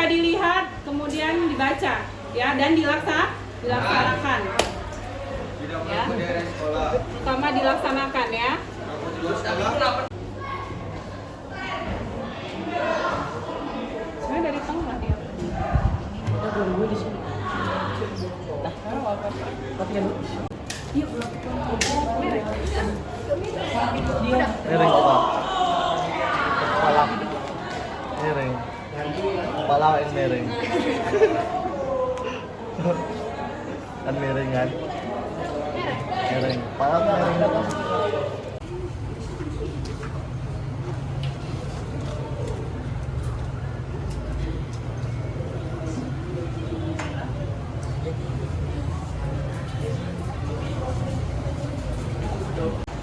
dilihat, kemudian dibaca, ya, dan dilaksanakan. Ya. Pertama dilaksanakan ya. Saya dari tengah dia. Kita tunggu di sini. Miring kita. Kepala. Miring. Kepala yang miring. Kan miring kan? Miring. Kepala miring.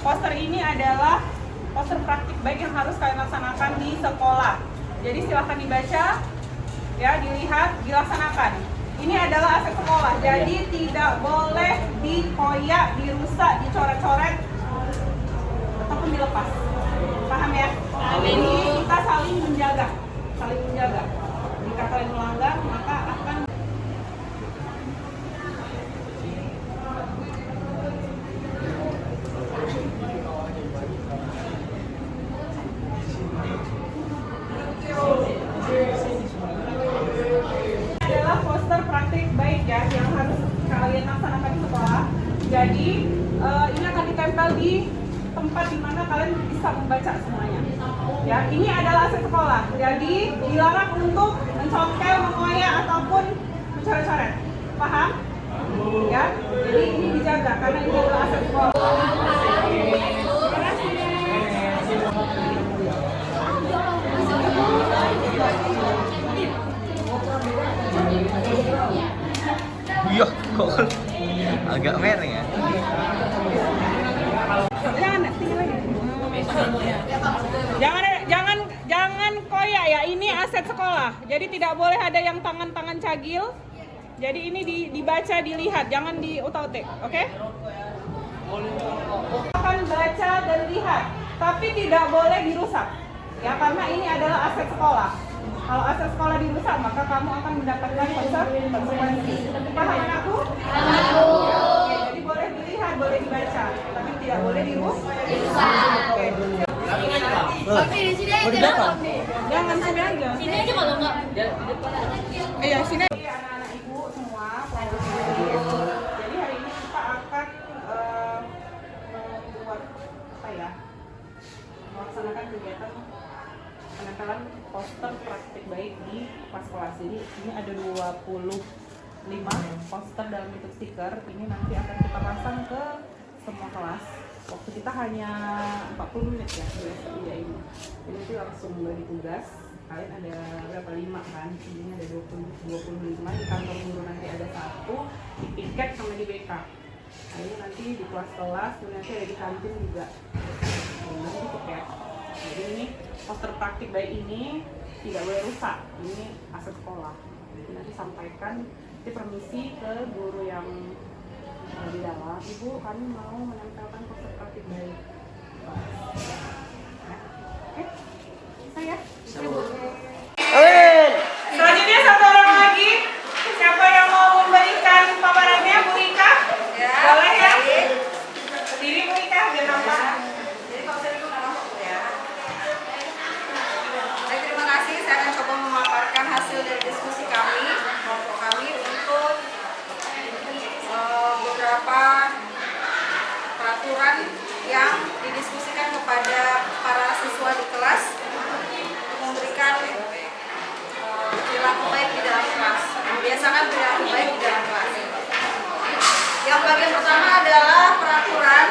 Poster ini adalah poster praktik baik yang harus kalian laksanakan di sekolah. Jadi silahkan dibaca, ya, dilihat, dilaksanakan. Ini adalah aset sekolah, jadi tidak boleh dikoyak, dirusak, dicoret-coret, ataupun dilepas. Paham ya? Ini kita saling menjaga, Jika kalian melanggar, maka akan adalah poster praktik baik ya yang harus kalian laksanakan di sekolah. Jadi ini akan ditempel di tempat di mana kalian bisa membaca semuanya. Ya, ini adalah aset sekolah. Jadi dilarang untuk mencongkel, mengoyak ataupun mencoret-coret. Paham? Ya. Jadi ini dijaga karena ini adalah aset sekolah. Iya, kok agak mereng ya. Jangan koyak ya. Ini aset sekolah. Jadi tidak boleh ada yang tangan-tangan cagil. Jadi ini dibaca, dilihat, jangan diutak-utik, oke? Akan baca dan lihat, tapi tidak boleh dirusak. Ya, karena ini adalah aset sekolah. Kalau aset sekolah dirusak, maka kamu akan mendapatkan konsekuensi. Paham anakku? Oke, jadi boleh dilihat, boleh dibaca, tapi tidak boleh dirusak. Oke. Oke, di sini aja lah. Jangan sini aja. Sini aja kalau enggak. Iya, sini. Anak-anak ibu semua, jadi hari ini kita akan membuat apa ya? Melaksanakan kegiatan penempelan poster praktik baik di kelas-kelas. Jadi ini ada 25 poster dalam bentuk stiker. Ini nanti akan kita pasang ke semua kelas. Waktu kita hanya 40 menit ya biasa ini. Jadi nanti langsung bagi tugas. Kalian ada berapa? 5 kan? Ini ada 25 di kantor guru, nanti ada 1 di piket sama di BK. Nah, ini nanti di kelas-kelas, kemudian nanti ada di kantin juga. Nanti di piket. Jadi ini poster praktik baik ini tidak boleh rusak. Ini aset sekolah. Nanti sampaikan, nanti permisi ke guru yang di dalam. Ibu, kami mau menempelkan poster praktik baik. Saya. Selanjutnya satu orang lagi. Siapa yang mau memberikan paparannya, Bu Rika? Ya. Boleh ya? Berdiri Bu Rika, biar nampak. Jadi kalau saya itu nama aku ya. Baik, terima kasih. Saya akan coba memaparkan hasil dari diskusi kami, kelompok kami untuk beberapa peraturan yang didiskusikan kepada para siswa di kelas untuk memberikan perilaku baik di dalam kelas, membiasakan perilaku baik di dalam kelas. Yang bagian pertama adalah peraturan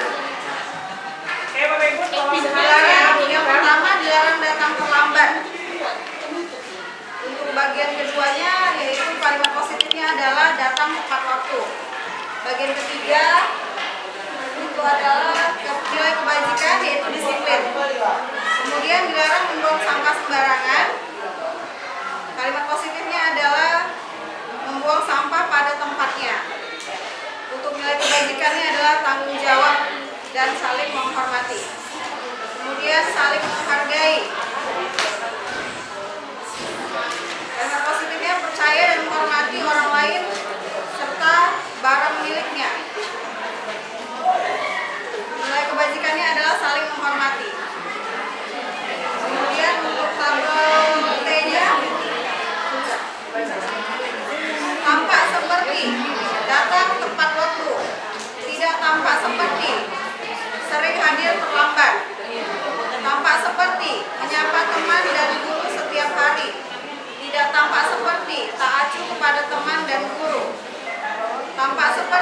yang pertama dilarang datang terlambat. Untuk bagian keduanya yaitu kalimat positifnya adalah datang tepat waktu. Bagian ketiga itu adalah nilai kebajikan yaitu disiplin. Kemudian dilarang membuang sampah sembarangan. Kalimat positifnya adalah membuang sampah pada tempatnya. Untuk nilai kebajikannya adalah tanggung jawab dan saling menghormati. Kemudian saling menghargai. Kalimat positifnya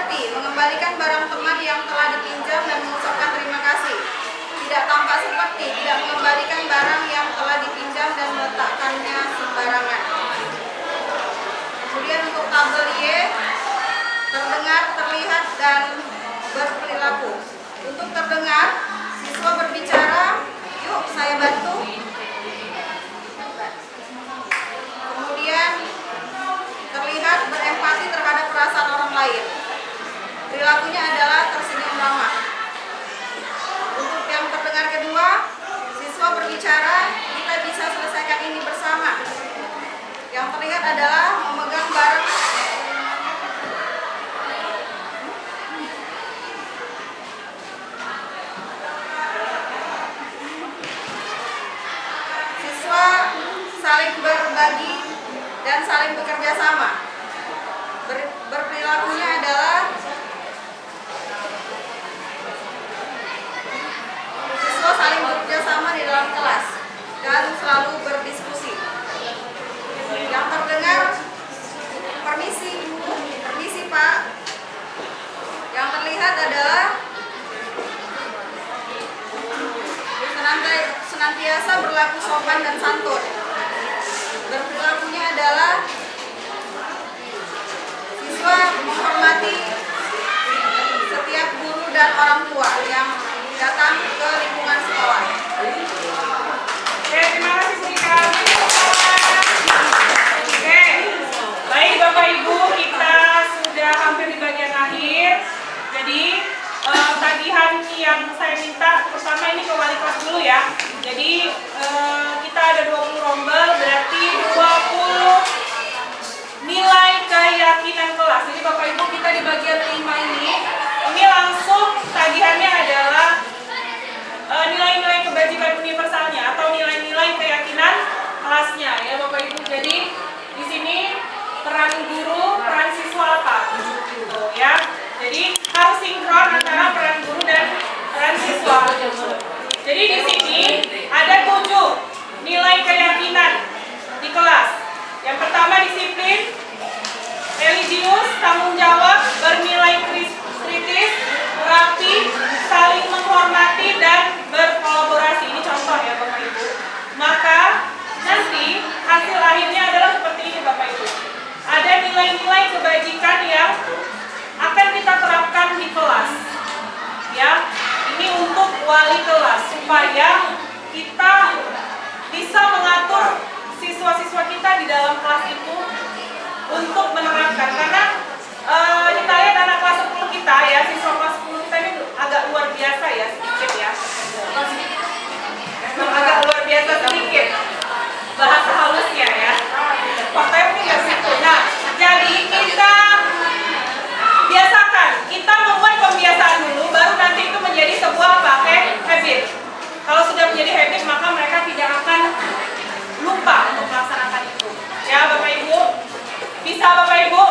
seperti mengembalikan barang teman yang telah dipinjam dan mengucapkan terima kasih. Tidak tampak seperti tidak mengembalikan barang yang telah dipinjam dan meletakkannya sembarangan. Kemudian untuk tabel Y, terdengar, terlihat, dan berperilaku. Untuk terdengar, siswa berbicara, yuk saya bantu. Kemudian terlihat berempati terhadap perasaan orang lain. Perilakunya adalah tersenyum ramah. Untuk yang terdengar kedua, siswa berbicara, kita bisa selesaikan ini bersama. Yang terlihat adalah memegang barang. Siswa saling berbagi dan saling bekerja sama. Berperilakunya adalah siswa saling bekerja sama di dalam kelas dan selalu berdiskusi. Yang terdengar, permisi Bu, permisi Pak. Yang terlihat adalah senantiasa berlaku sopan dan santun. Berperilakunya adalah siswa menghormati setiap guru dan orang tua yang datang ke lingkungan sekolah. Oke, terima kasih Bu Ika. Oke, baik Bapak Ibu, kita sudah hampir di bagian akhir. Jadi tagihan yang saya minta pertama ini ke wali kelas dulu ya. Jadi kita ada 20 rombel, berarti 20 nilai keyakinan kelas. Jadi Bapak Ibu, kita di bagian 5 ini langsung tagihannya adalah nilai-nilai kebajikan universalnya atau nilai-nilai keyakinan kelasnya ya Bapak Ibu. Jadi di sini peran guru, peran siswa apa? Gitu ya. Jadi harus sinkron antara peran guru dan peran siswa. Jadi di sini ada 7 nilai keyakinan di kelas. Yang pertama disiplin, religius, tanggung jawab, bernilai kritis, rapi, saling menghormati, dan berkolaborasi. Ini contoh ya Bapak Ibu. Maka nanti hasil akhirnya adalah seperti ini Bapak Ibu. Ada nilai-nilai kebajikan yang akan kita terapkan di kelas. Ya, ini untuk wali kelas supaya kita bisa mengatur siswa-siswa kita di dalam kelas itu untuk menerapkan. Karena kita lihat anak kelas 10 kita ya, siswa kelas 10 kita ini agak luar biasa ya, sedikit ya. Memang agak luar biasa sedikit bahasa halusnya ya. Faktanya mungkin nggak begitu. Nah, jadi kita biasakan, kita membuat pembiasaan dulu, baru nanti itu menjadi sebuah habit. Kalau sudah menjadi habit, maka mereka tidak akan lupa untuk melaksanakan itu. Ya Bapak Ibu, bisa Bapak Ibu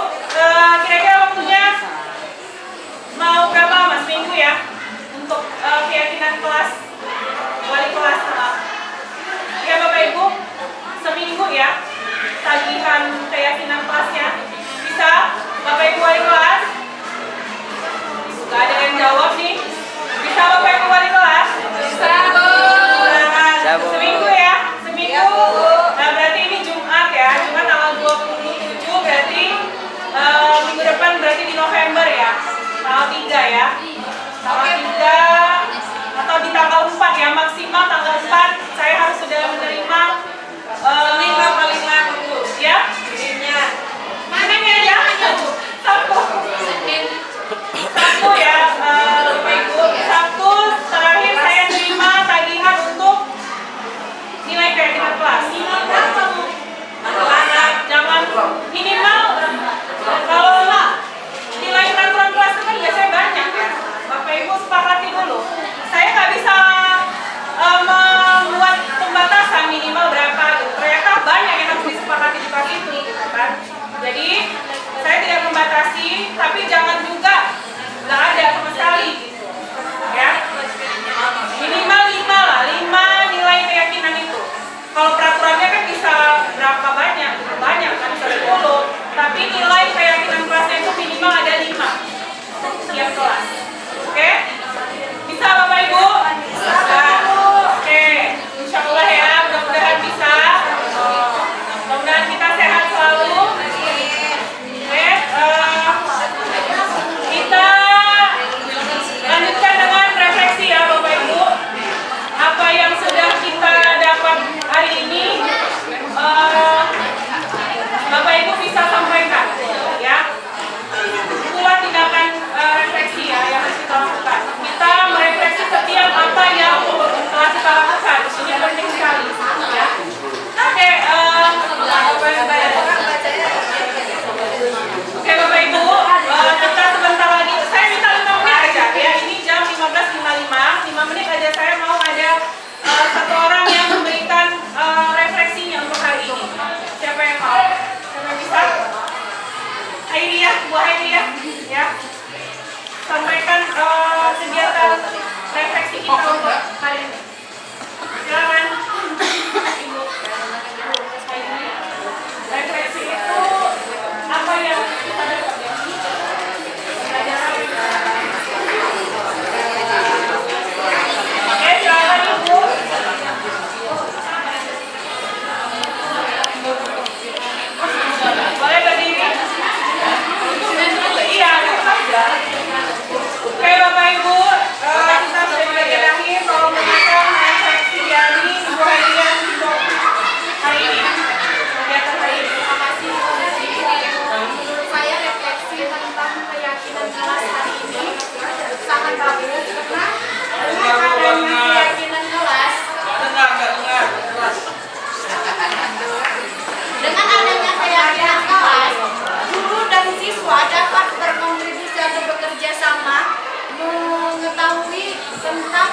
tentang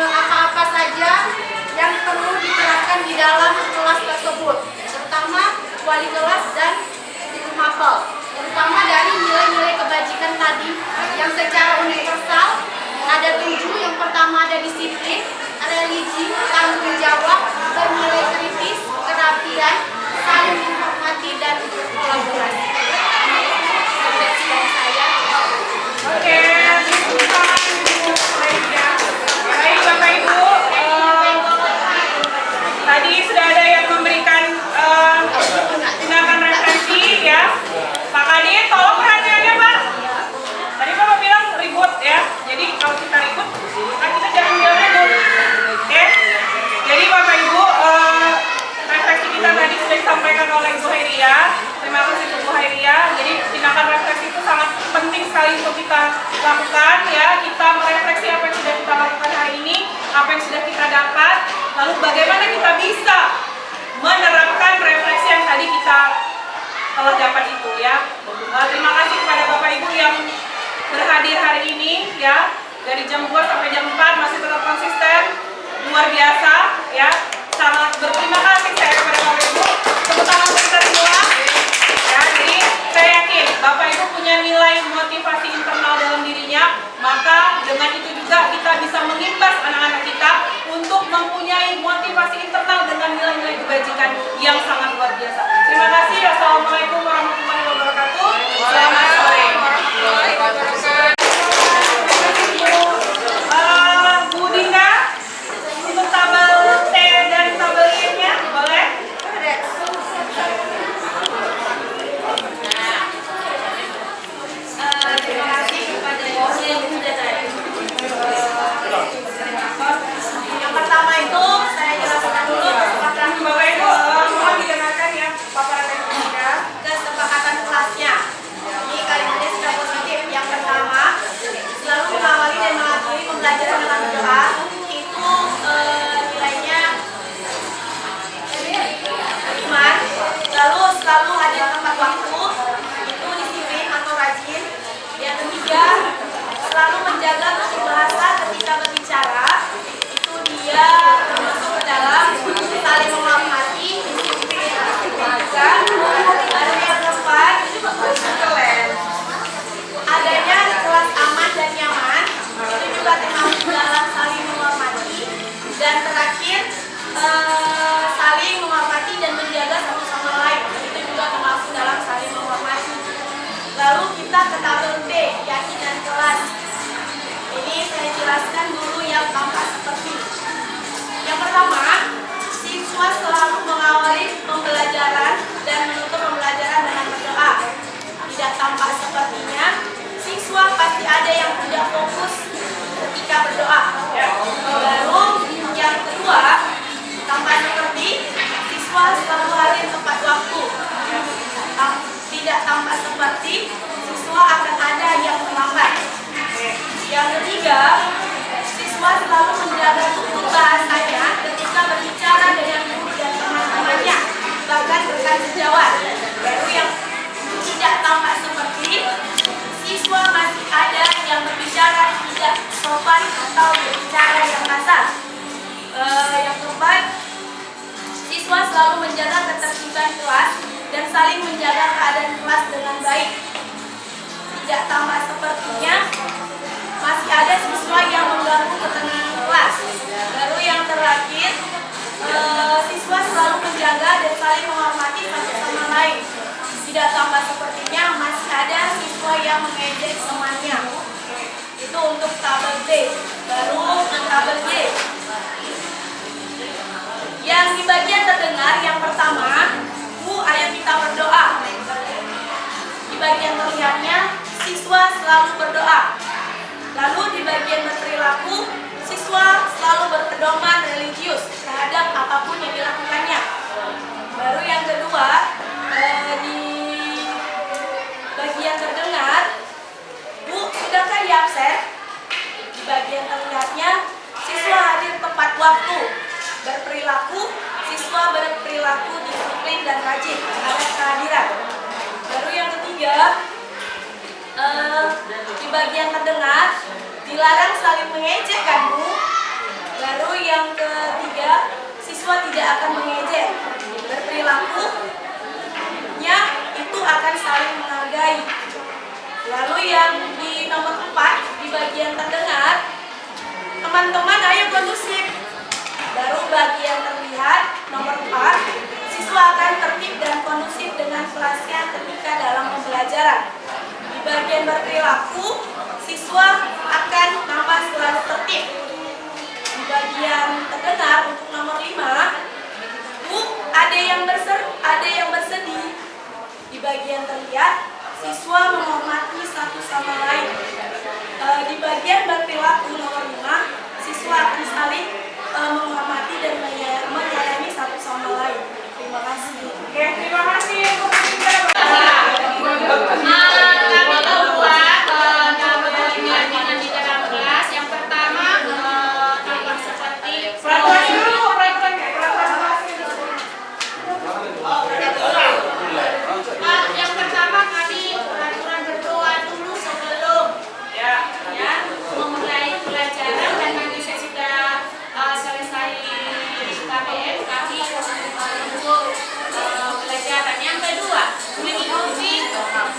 apa-apa saja yang perlu diterapkan di dalam kelas tersebut, terutama wali kelas dan ibu mapel, terutama dari nilai-nilai kebajikan tadi yang secara universal ada 7. Yang pertama ada disiplin, religi, tanggung jawab, bernilai kritis, kerapian, saling menghormati dan berkolaborasi. Refleksi dari saya. Oke, baik Bapak Ibu, tadi sudah ada yang memberikan tindakan refleksi ya. Pak Kadin, tolong perhatiannya Pak. Tadi Bapak bilang ribut ya, jadi kalau kita ribut, kan kita jangan bilang ribut. Oke, jadi Bapak Ibu, refleksi kita tadi sudah disampaikan oleh Ibu Hairia. Terima kasih Bu Hairia. Jadi tindakan refleksi itu sangat penting sekali untuk kita lakukan ya. Kita merefleksi apa yang sudah kita lakukan hari ini, apa yang sudah kita dapat, lalu bagaimana kita bisa menerapkan refleksi yang tadi kita telah dapat itu ya. Terima kasih kepada Bapak Ibu yang berhadir hari ini ya, dari jam 2 sampai jam 4 masih tetap konsisten, luar biasa ya. Sangat berterima kasih saya kepada Bapak Ibu. Tepuk tangan untuk kita semua. Ya, jadi saya yakin Bapak Ibu punya nilai motivasi internal dalam dirinya, maka dengan itu juga kita bisa mengimbas anak-anak kita untuk mempunyai motivasi internal dengan nilai-nilai kebajikan yang sangat luar biasa. Terima kasih. Assalamualaikum warahmatullahi wabarakatuh. Selamat sore. Bu Dinda, untuk tabel T dan tabel I-nya boleh? Terima kasih kepada yang pertama itu saya jelaskan dulu kesepakatan Bapak Ibu, mohon didengarkan ya paparan dari Bu Dinda. kesepakatan kelasnya. Ini kalimatnya sudah positif. Yang pertama, selalu mengawali dan mengakhiri pembelajaran dengan berdoa. Itu nilainya iman. Lalu selalu hadir tepat waktu. Itu disiplin atau rajin. Yang ketiga, selalu menjaga tutur bahasa ketika berbicara. Itu dia termasuk ke dalam saling menghormati, disiplin juga. Lalu yang keempat, adanya kelas aman dan nyaman. Itu juga termasuk dalam saling menghormati. Dan terakhir, saling menghormati dan menjaga satu sama lain. Itu juga termasuk dalam saling menghormati. Lalu kita ke tabel B, keyakinan kelas. Ini saya jelaskan dulu yang tampak seperti. Yang pertama, siswa selalu mengawali pembelajaran dan menutup pembelajaran dengan berdoa. Tidak tampak sepertinya, siswa pasti ada yang tidak fokus ketika berdoa. Lalu yang kedua, tampak seperti siswa selalu hadir tepat waktu. Tidak tampak seperti siswa akan ada yang terlambat. Yang ketiga, siswa selalu menjaga tutur bahasanya ketika berbicara dengan guru dan teman-temannya, bahkan rekan sejawat. Baru yang tidak tampak seperti siswa masih ada yang berbicara tidak sopan atau berbicara yang kasar. Yang keempat, siswa selalu menjaga ketertiban kelas dan saling menjaga keadaan kelas dengan baik. Tidak tampak sepertinya masih ada siswa yang mengganggu ketenangan kelas. Baru yang terakhir, siswa selalu menjaga dan saling menghormati satu sama lain. Tidak tampak sepertinya masih ada siswa yang mengejek temannya. Itu untuk tabel D. Baru tabel D. Yang di bagian terdengar yang pertama, Bu, ayo kita berdoa. Di bagian terlihatnya, siswa selalu berdoa. Lalu di bagian berperilaku, siswa selalu berpedoman religius terhadap apapun yang dilakukannya. Baru yang kedua, di bagian terdengar, Bu, sudahkah di absen? Di bagian terlihatnya, siswa hadir tepat waktu. Berperilaku, siswa berperilaku disiplin dan rajin terhadap kehadiran. Baru yang ketiga, di bagian terdengar, Dilarang saling mengejek kan Bu? Lalu yang ketiga, siswa tidak akan mengejek. Berperilakunya itu akan saling menghargai. Lalu yang di nomor 4, di bagian terdengar, teman-teman ayo kondusif. Baru bagian terlihat, nomor 4, siswa akan tertib dan kondusif dengan kelasnya ketika dalam pembelajaran. Di bagian berperilaku, siswa akan nampak selalu tertib. Di bagian terdengar untuk nomor 5, Bu, ada yang bersedih. Di bagian terlihat, siswa menghormati satu sama lain. Di bagian berperilaku nomor 5, siswa akan saling menghormati dan menyayangi satu sama lain. Terima kasih. Oke, terima kasih Bu. Kami membuat dengan di dalam kelas. Yang pertama tampak seperti Peraturan dulu, peraturan. yang pertama kami peraturan berdoa dulu sebelum Ya. memulai pelajaran, dan nanti saya sudah selesai KBM kami untuk pelajaran. Yang kedua, mengikuti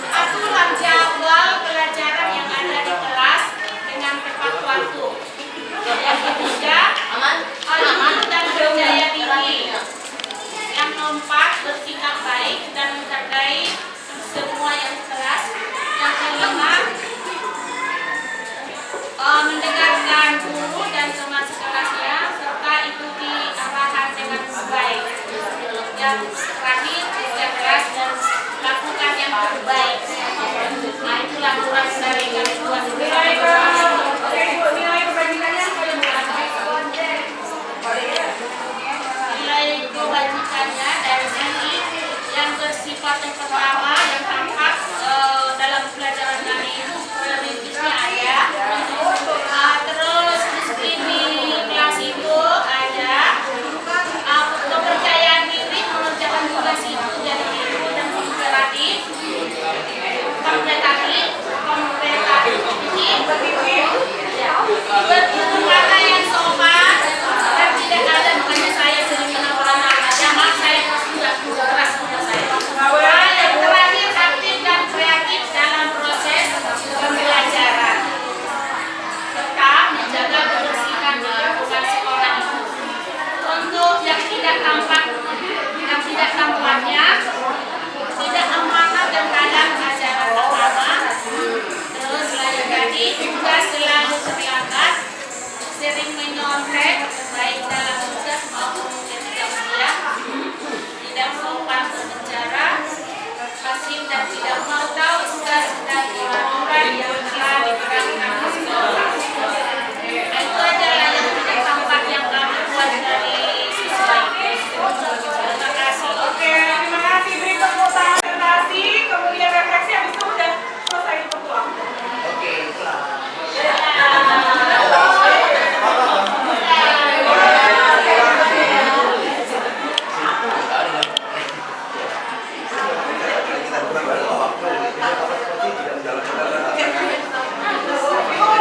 aturan jadwal pelajaran yang ada di kelas dengan tepat waktu. Yang ketiga, aman dan berjaya tinggi. Yang keempat, bersikap baik dan menghargai semua yang di kelas. Yang kelima, mendengarkan guru dan teman sekelasnya serta ikuti arahan dengan baik. Yang terakhir, kerja keras dan lakukan yang terbaik. Nah, itulah aturan dari kami buat. Nilai kebajikannya. Nilai kebajikannya dari sini yang bersifat yang pertama yang tampak dalam pelajaran kami itu prioritasnya ada. Terus disiplin di kelas itu ada. Kepercayaan diri mengerjakan tugas itu jadi dan kooperatif. Bertutur kata yang sopan dan tidak ada, makanya saya sering menawarkan maaf saya keras kepada saya. Yang terakhir, aktif dan kreatif dalam proses pembelajaran serta menjaga kebersihan di lingkungan sekolah itu. Untuk yang tidak tampaknya tidak amanah dan kadang ajaran agama. Terus selain tadi juga selalu terlambat, sering menyontek baik dalam tugas maupun ketika ujian, tidak sopan berbicara, pasif dan tidak mau tahu tugas dan aturan yang telah diterapkan di sekolah. Itu adalah yang tidak tampak yang kami buat dari siswa ini. Terima kasih. Oke, terima kasih. Berikut pulsa presentasi, kemudian refleksi, habis itu udah selesai pulang. Oke, pulang.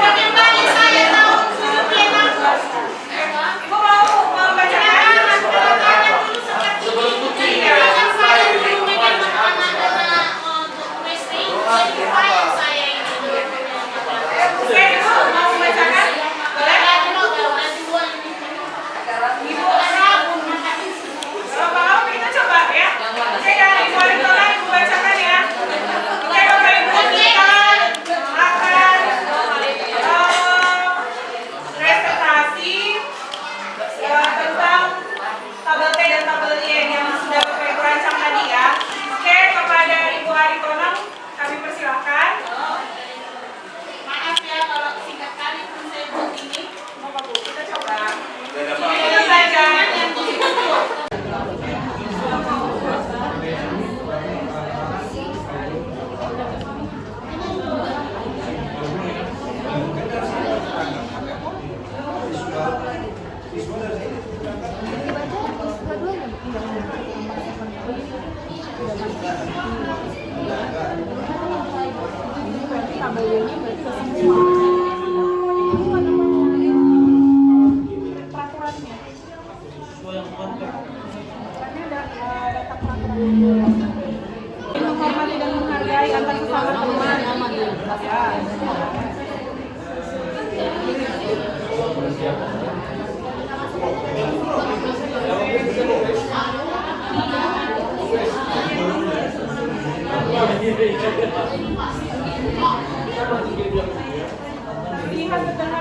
Kembali saya tahu guru bilang Ibu mau membacakan? Oke, Ibu mau membacakan? Boleh? Ibu, kalau mau kita coba ya. Oke, dari Ibu Aritona, Ibu bacakan ya. Oke, Bapak Ibu, kita akan presentasi tentang tabel T dan tabel Y yang sudah Bapak Ibu rancang tadi ya. Oke, kepada Ibu Aritona kami persilahkan. Maaf ya kalau singkat kali pun saya buat ini. Mau Bu, kita coba. Kita belajar. Tabel Y-nya berarti semua. Lihat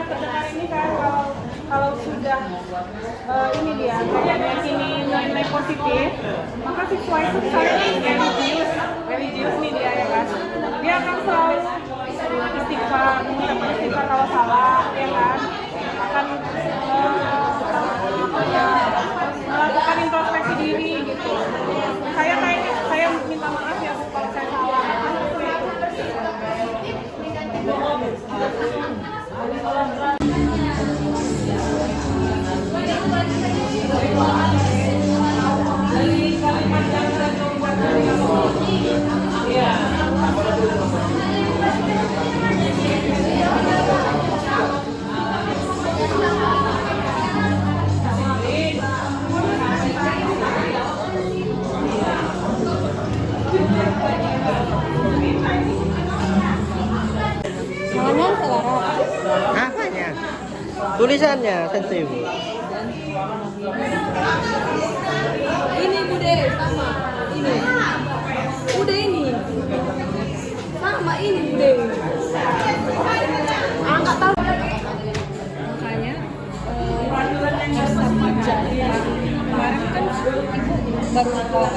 pendengar ini kan kalau sudah ini dia kayaknya ini nilai positif, maka siswa itu religius nih dia ya kan, dia akan selalu istighfar, mengucapkan istighfar kalau salah ya kan, akan melakukan introspeksi diri gitu. Saya minta maaf ya Bu kalau saya salah. Jangan sekarang. Apanya? Tulisannya sensitif. Ini Bude sama ini. Bude ini. Sama ini Bude. Nggak tahu. Makanya peraturan yang sama jadi kemarin kan ibu baru keluar.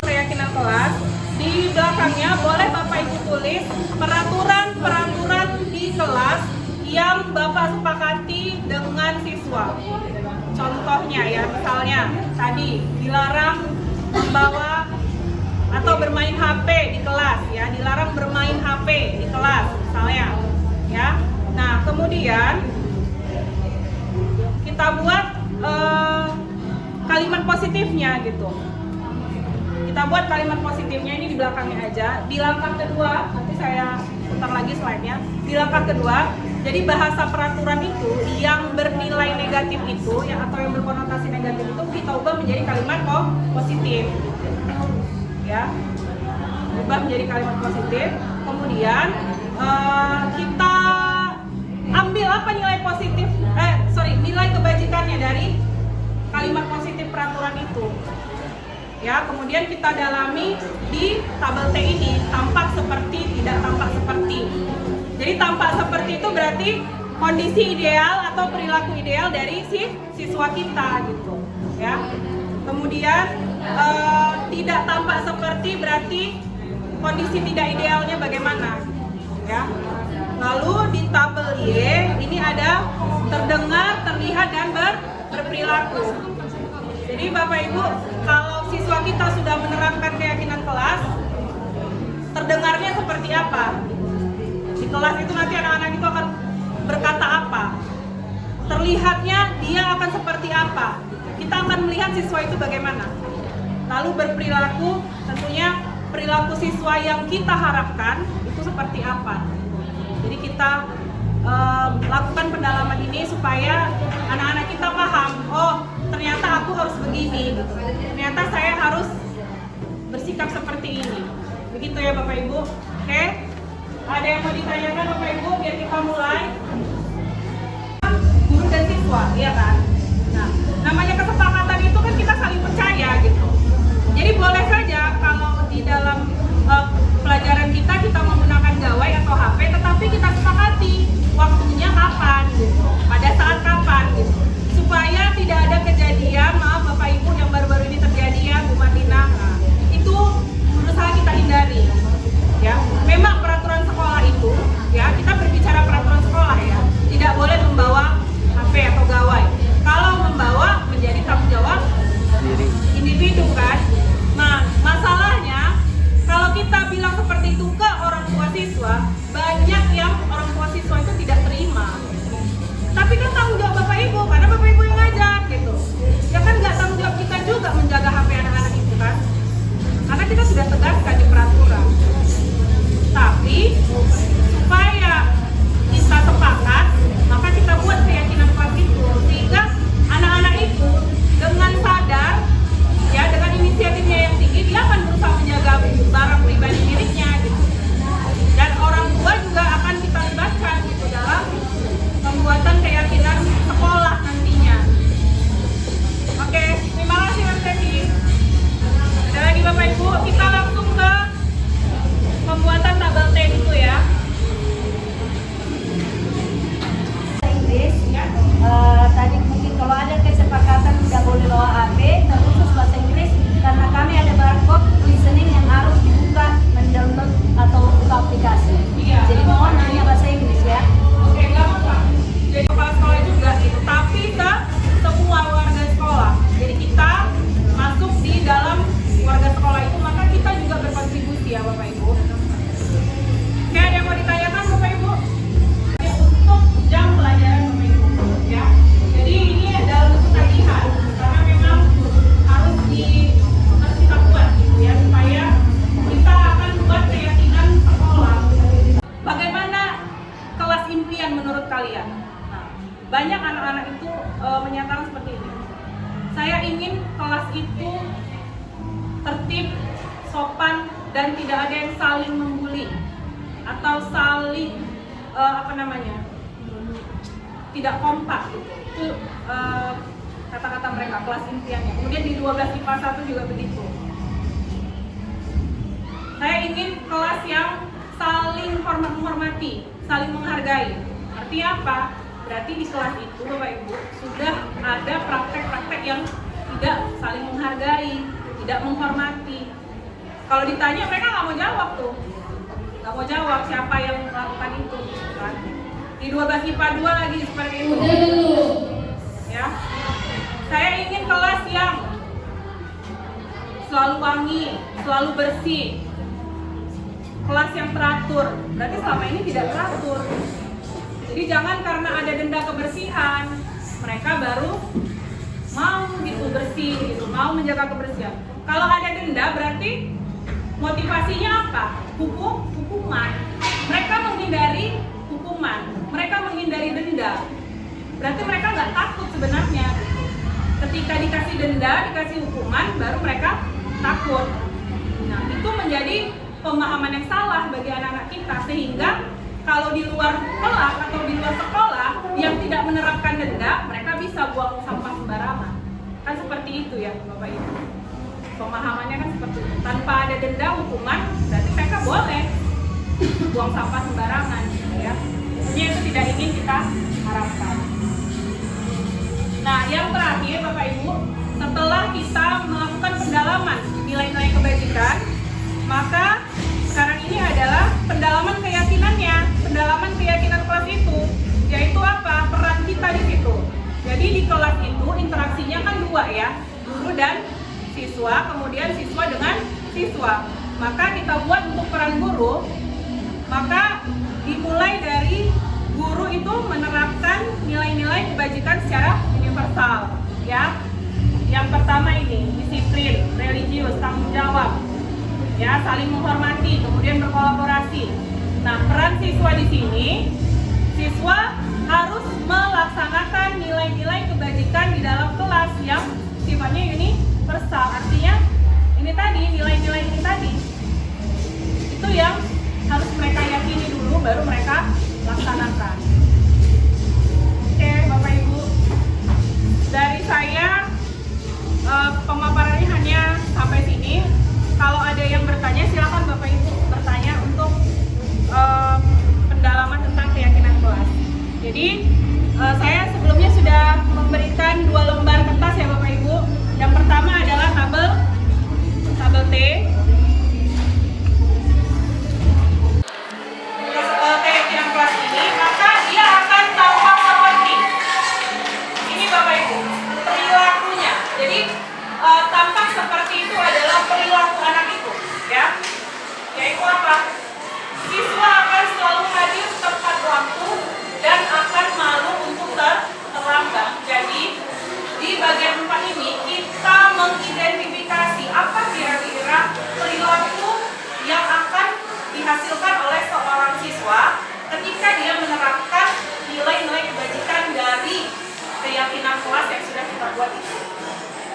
Keyakinan kelas di belakangnya boleh Bapak Ibu tulis peraturan di kelas yang Bapak sepakati dengan siswa. Contohnya ya, misalnya tadi dilarang membawa atau bermain HP di kelas ya, dilarang bermain HP di kelas misalnya ya. Nah, kemudian kita buat kalimat positifnya gitu. Kita buat kalimat positifnya ini di belakangnya aja. Di langkah kedua, nanti saya putar lagi slide-nya. Di langkah kedua, jadi bahasa peraturan itu yang bernilai negatif itu ya, atau yang berkonotasi negatif itu kita ubah menjadi kalimat positif. Ya. Ubah menjadi kalimat positif. Kemudian kita ambil apa nilai positif? Nilai kebajikannya dari kalimat positif peraturan itu. Ya, kemudian kita dalami di tabel T ini, tampak seperti, tidak tampak seperti. Jadi tampak seperti itu berarti kondisi ideal atau perilaku ideal dari siswa kita gitu, ya. Kemudian tidak tampak seperti berarti kondisi tidak idealnya bagaimana, ya. Lalu di tabel Y ini ada terdengar, terlihat dan berperilaku. Jadi Bapak Ibu, kalau siswa kita sudah menerapkan keyakinan kelas, terdengarnya seperti apa? Di kelas itu nanti anak-anak itu akan berkata apa? Terlihatnya dia akan seperti apa? Kita akan melihat siswa itu bagaimana. Lalu berperilaku, tentunya perilaku siswa yang kita harapkan itu seperti apa? Jadi kita lakukan pendalaman ini supaya anak-anak kita paham, oh ternyata aku harus begini, gitu. Ternyata saya harus bersikap seperti ini. Begitu ya Bapak Ibu. Oke? Ada yang mau ditanyakan Bapak Ibu biar kita mulai? siswa, iya kan? Nah, namanya kesepakatan itu kan kita saling percaya gitu. Jadi boleh saja kalau di dalam pelajaran kita menggunakan gawai atau HP, tetapi kita sepakati waktunya kapan gitu, pada saat kapan gitu, supaya tidak ada kejadian, maaf Bapak Ibu yang baru-baru ini terjadi ya Bu Martina, nah, itu berusaha kita hindari ya. Memang peraturan sekolah itu ya, kita berbicara peraturan sekolah ya, tidak boleh membawa HP atau gawai. Kalau membawa menjadi tanggung jawab individu kan. Nah, masalahnya kalau kita bilang seperti itu ke orang tua siswa, banyak yang orang tua siswa itu tidak terima. Tapi kan tanggung jawab Bapak Ibu, karena Bapak Ibu yang ngajar gitu. Ya kan nggak tanggung jawab kita juga menjaga HP anak-anak itu kan. Karena kita sudah tegaskan di peraturan. Tapi supaya kita sepakat, maka kita buat keyakinan kelas itu, sehingga anak-anak itu dengan sadar ya, dengan inisiatifnya yang tinggi, dia akan berusaha menjaga barang pribadi miliknya gitu. Dan orang tua juga akan kita libatkan gitu dalam pembuatan keyakinan sekolah nantinya. Oke, terima kasih Mas Teti. Ada lagi Bapak Ibu, kita langsung ke pembuatan tabel T dulu ya. Inggris ya. Tadi mungkin kalau ada kesepakatan tidak boleh bawa HP, terkhusus bahasa Inggris, karena kami ada barcode listening yang harus dibuka, mendownload atau buka aplikasi. Iya. Jadi mohon hanya bahasa Inggris ya. Oke, nggak apa-apa. Jadi kepala sekolah juga gitu, tapi ke semua warga sekolah. Jadi kita masuk di dalam warga sekolah itu, maka kita juga berkontribusi ya Bapak Ibu. Oke, ada yang mau ditanyakan Bapak Ibu? Untuk jam pelajaran Bapak Ibu ya. Jadi ini adalah bentuk tagihan, karena memang harus kita buat gitu ya, supaya kita akan buat keyakinan sekolah. Bagaimana kelas impian menurut kalian? Nah, banyak anak-anak itu menyatakan seperti ini. Saya ingin kelas itu tertib, sopan, dan tidak ada yang saling membuli atau saling tidak kompak gitu. Itu kata-kata mereka, kelas impiannya. Kemudian di 12 IPA 1 juga begitu. Saya ingin kelas yang saling menghormati, saling menghargai. Artinya apa? Berarti di kelas itu Bapak Ibu sudah ada praktek-praktek yang tidak saling menghargai, tidak menghormati. Kalau ditanya mereka nggak mau jawab tuh, nggak mau jawab siapa yang melakukan itu kan. Di 12 IPA 2 lagi seperti itu ya. Saya ingin kelas yang selalu wangi, selalu bersih, kelas yang teratur. Berarti selama ini tidak teratur. Jadi jangan karena ada denda kebersihan mereka baru mau gitu bersih gitu, mau menjaga kebersihan. Kalau ada denda berarti motivasinya apa? Hukuman. Mereka menghindari hukuman, mereka menghindari denda. Berarti mereka nggak takut sebenarnya. Ketika dikasih denda, dikasih hukuman, baru mereka takut. Nah, itu menjadi pemahaman yang salah bagi anak-anak kita, sehingga kalau di luar kelas atau di luar sekolah yang tidak menerapkan denda, mereka bisa buang sampah sembarangan. Kan seperti itu ya Bapak Ibu. Pemahamannya kan seperti itu. Tanpa ada denda hukuman, berarti mereka boleh buang sampah sembarangan ya. Ini itu tidak ingin kita harapkan. Nah, yang terakhir Bapak Ibu, setelah kita melakukan pendalaman nilai-nilai kebajikan, maka sekarang ini adalah pendalaman keyakinannya, pendalaman keyakinan kelas itu, yaitu apa? Peran kita di situ. Jadi di kelas itu interaksinya kan dua ya, guru dan siswa, kemudian siswa dengan siswa. Maka kita buat untuk peran guru, maka dimulai dari guru itu menerapkan nilai-nilai kebajikan secara universal ya. Yang pertama ini disiplin, religius, tanggung jawab ya, saling menghormati, kemudian berkolaborasi. Nah, peran siswa di sini, siswa harus melaksanakan nilai-nilai kebajikan di dalam kelas yang sifatnya universal. Artinya ini tadi, nilai-nilai ini tadi itu yang harus mereka yakini dulu, baru mereka laksanakan. Oke Bapak Ibu, Jadi saya sebelumnya sudah memberikan 2 lembar kertas ya Bapak Ibu. Yang pertama adalah tabel T. Keyakinan kelas ini, maka dia akan tampak seperti ini Bapak Ibu, perilakunya. Jadi tampak seperti itu adalah perilaku anak itu, ya. Yaitu apa? Siswa akan selalu hadir tepat waktu dan akan malu untuk terlambat. Jadi di bagian 4 ini kita mengidentifikasi apa kira-kira perilaku yang akan dihasilkan oleh seorang siswa ketika dia menerapkan nilai-nilai kebajikan dari keyakinan kelas yang sudah kita buat itu.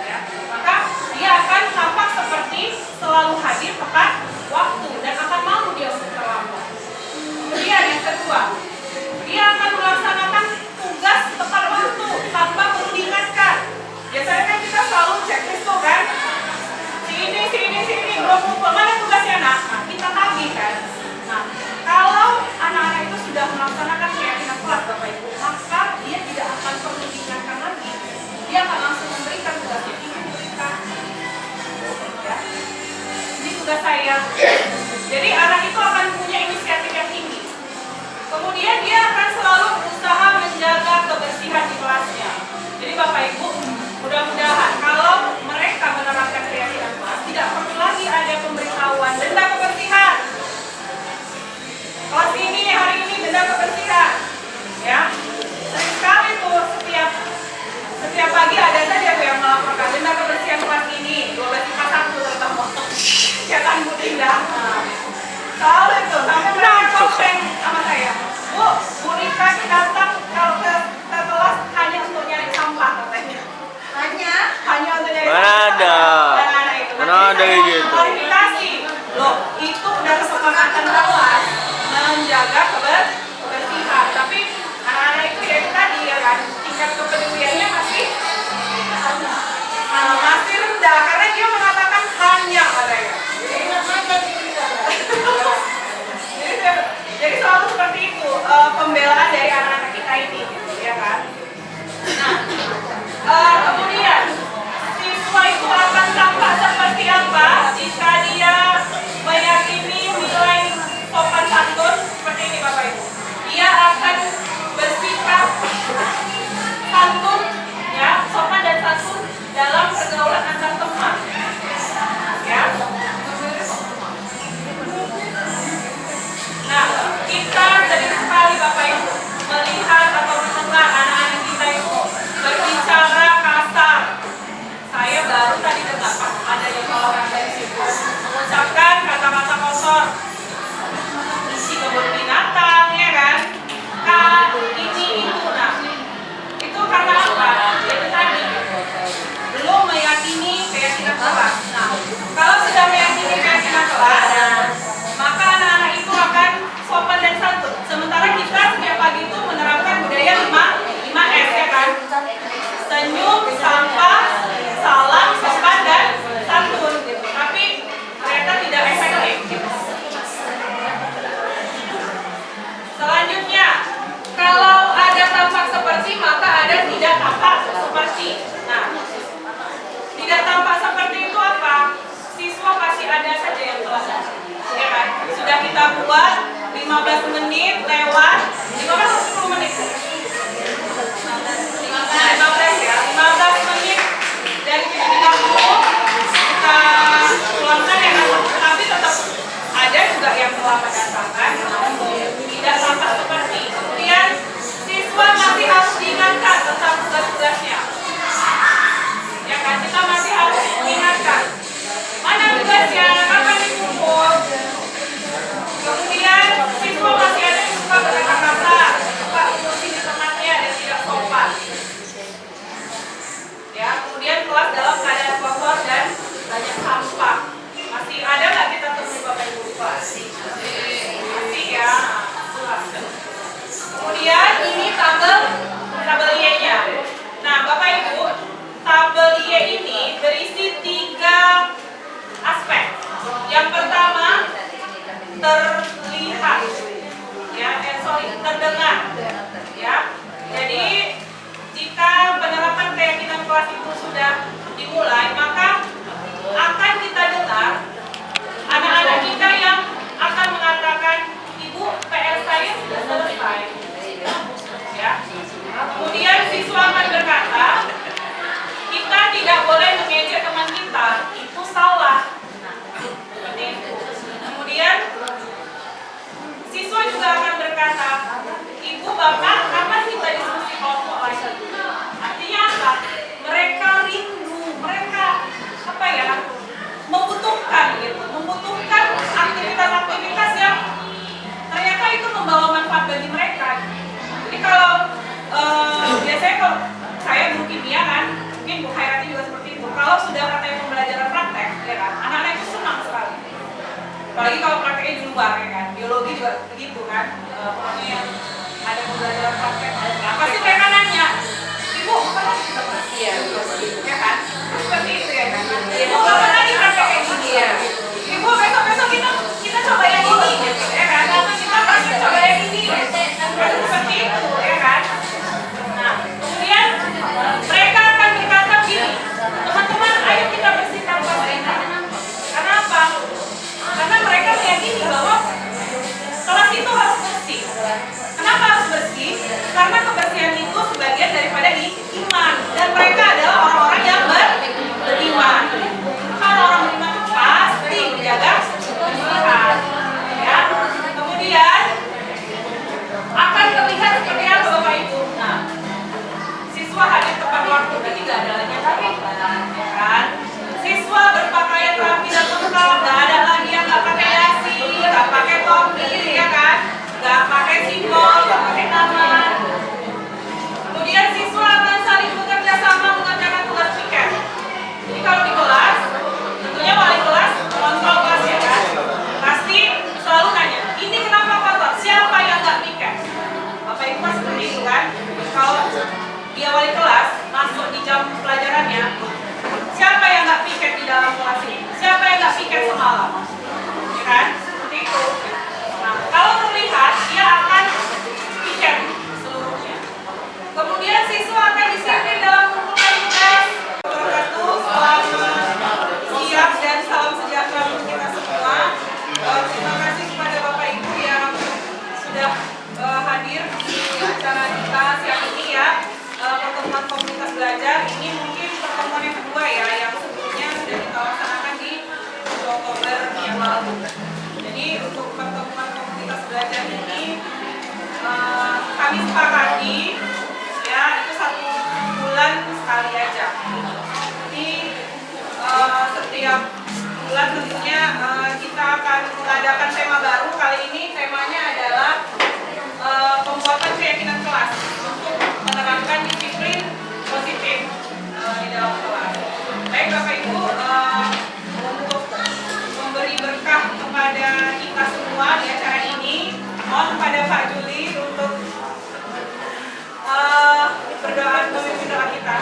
Ya. Maka dia akan tampak seperti selalu hadir tepat waktu dan akan malu dia untuk terlambat. Kemudian yang kedua, dia akan melaksanakan tugas tepat waktu tanpa perlu diingatkan. Biasanya kan kita selalu checklist tuh kan, sini, belum kumpul, mana tugasnya nak? Nah, kita tagih kan. Nah, kalau anak-anak itu sudah melaksanakan keyakinan kelas Bapak Ibu, maka dia tidak akan perlu diingatkan lagi. Dia akan langsung memberikan tugasnya, ini diberikan. Ya. Ini tugas saya. Jadi anak itu akan punya inisiatif yang tinggi. Kemudian dia akan selalu berusaha menjaga kebersihan di kelasnya. Jadi Bapak Ibu, mudah-mudahan kalau mereka menerapkan keyakinan kelas, tidak perlu lagi ada pemberitahuan denda kebersihan. Kelas ini hari ini denda kebersihan, ya. Sering sekali tuh setiap pagi ada saja tuh yang melaporkan denda kebersihan kelas ini 1251 terutama. Kegiatan Bu Dinda. Soal itu sampai mereka komplain sama saya, Bu Rika datang kalau ke kelas hanya untuk nyari sampah katanya. Hanya untuk nyari Mana sampah. ada? Mana ada kayak gitu? Klarifikasi. Loh, itu udah kesepakatan kelas menjaga kebersihan. Tapi anak-anak itu ya tadi ya kan, tingkat kepeduliannya masih rendah karena dia mengatakan hanya katanya. Jadi selalu seperti itu pembelaan dari anak-anak kita ini, gitu, ya kan? Nah, kemudian siswa itu akan tampak seperti apa jika dia meyakini nilai sopan santun seperti ini Bapak Ibu. Dia akan bersikap santun, ya, sopan dan santun dalam pergaulan antar teman, ya. Nah, kita sering sekali Bapak Ibu melihat atau mendengar anak-anak kita itu berbicara kasar. Saya baru tadi dengar ada yang melakukan dari situ mengucapkan kata-kata kotor, isi kebun binatang, ya kan? Ini itu, nah itu karena apa? Jadi tadi belum meyakini keyakinan kelas. Nah, kalau sudah meyakini keyakinan kelas, maka anak-anak itu akan sopan dan santun. Sementara kita setiap pagi itu menerapkan budaya 5S, ya kan? Senyum, sapa, salam, sopan dan santun. Tapi ternyata tidak efektif. Selanjutnya, kalau ada tampak seperti maka ada tidak tampak seperti. Nah, tidak tampak seperti itu apa? Siswa pasti ada saja yang telat. Ya kan? Sudah kita buat 15 menit lewat 15 menit 15 ya 15 menit dari 30 kita pulangkan ya kan, tapi tetap ada juga yang terlambat datang tidak tampak seperti. Kemudian siswa masih harus diingatkan tentang tugas-tugasnya, ya kan, kita masih harus mengingatkan mana tugasnya, kapan dikumpul. Kemudian siswa masih ada yang suka berkata kasar, suka emosi di tempatnya dan tidak sopan. Ya, kemudian kelas dalam keadaan kotor dan banyak sampah. Masih ada nggak kita temui Bapak Ibu di kelas? Masih ya. Kemudian ini tabel Y-nya. Nah, Bapak Ibu, tabel Y ini berisi 3 aspek. Yang pertama terlihat, ya, terdengar, ya. kelas itu sudah dimulai, maka akan kita dengar anak-anak kita yang akan mengatakan, Ibu, PR saya sudah selesai. Ya. Kemudian siswa akan berkata, kita tidak boleh mengejek teman kita, itu salah. Seperti itu. Kemudian siswa juga akan berkata, Ibu, Bapak, kapan kita diskusi kelompok lagi? Artinya apa? Mereka rindu, mereka apa ya? Membutuhkan gitu, membutuhkan aktivitas-aktivitas yang ternyata itu membawa manfaat bagi mereka. Jadi kalau biasanya kalau saya guru kimia kan, mungkin Bu Khairati juga seperti itu. Kalau sudah katanya pembelajaran praktek, ya kan, anak-anak itu senang sekali. Apalagi kalau prakteknya di luar, ya kan, biologi juga begitu kan. Pokoknya yang ada pembelajaran praktek, pasti mereka nanya, Ibu, kapan kita praktek? Iya, ya kan? Seperti itu ya kan. Ibu, kapan lagi praktek kayak gini ya? Ibu, besok-besok kita coba yang ini, gitu, ya kan? Kita praktek coba yang ini, seperti itu, ya kan? Nah, kemudian mereka akan berkata gini, teman-teman, ayo kita bersihkan kelas ini. Kenapa? Karena mereka meyakini bahwa kelas itu harus bersih. Kenapa harus bersih? Karena kebersihan itu sebagian daripada iman. Dan mereka adalah orang-orang yang beriman. Kalau orang beriman itu pasti menjaga kebersihan. Ya. Kemudian akan terlihat seperti apa Bapak Ibu. Nah, siswa hadir tepat waktu, berarti tidak ada lagi yang terlambat, ya kan? Siswa berpakaian rapi dan lengkap, nggak ada lagi yang nggak pakai dasi, nggak pakai topi, ya kan? Nggak pakai simbol, nggak pakai nama. Kemudian siswa akan saling bekerja sama mengerjakan tugas piket. Jadi kalau di kelas, tentunya wali kelas kontrol kelas ya kan? Pasti selalu nanya, ini kenapa kotor? Siapa yang nggak piket? Bapak Ibu kan seperti itu kan? Kalau dia wali kelas masuk di jam pelajarannya, siapa yang nggak piket di dalam kelas ini? Siapa yang nggak piket semalam? Ya kan? Seperti itu. Nah, kalau terlihat dia akan piket seluruhnya. Kemudian siswa akan disiplin dalam mengumpulkan tugas. Selamat siang dan salam sejahtera untuk kita semua. Terima kasih kepada Bapak Ibu yang sudah hadir di acara kita siang ini ya. Pertemuan komunitas belajar ini mungkin pertemuan yang kedua ya, yang sebelumnya sudah kita laksanakan di Oktober yang lalu. Jadi untuk pertemuan komunitas belajar ini kami sepakati ya itu 1 bulan sekali aja. Jadi setiap bulan tentunya kita akan mengadakan tema baru. Kali ini temanya adalah pembuatan keyakinan kelas untuk menerapkan disiplin positif di dalam kelas. Baik Bapak Ibu, untuk memberi berkah kepada kita semua di acara ini, mohon kepada Pak Juli untuk berdoa, memimpin doa kita.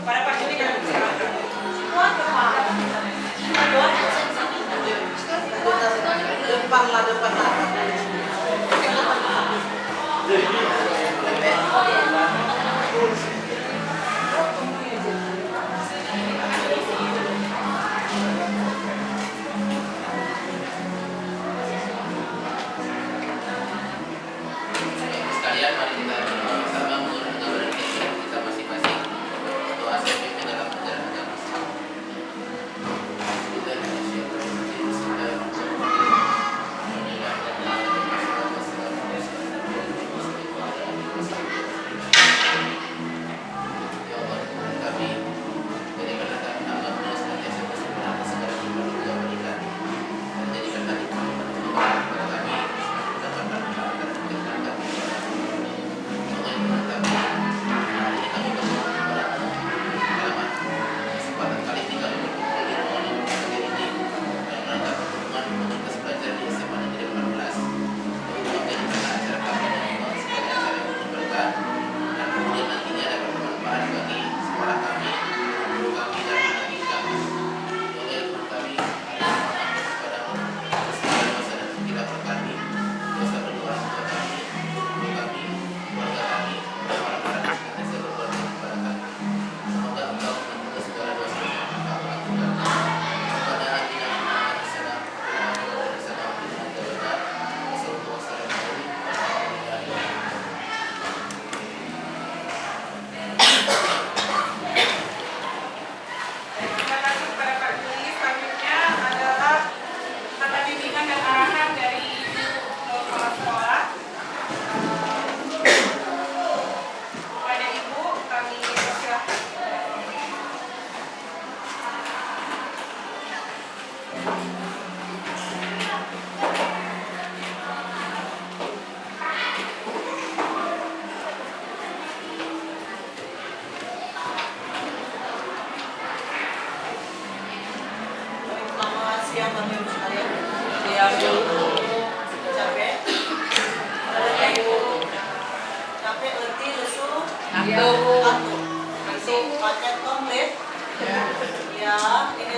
Pada Pak Juli kami silakan. Depan lah.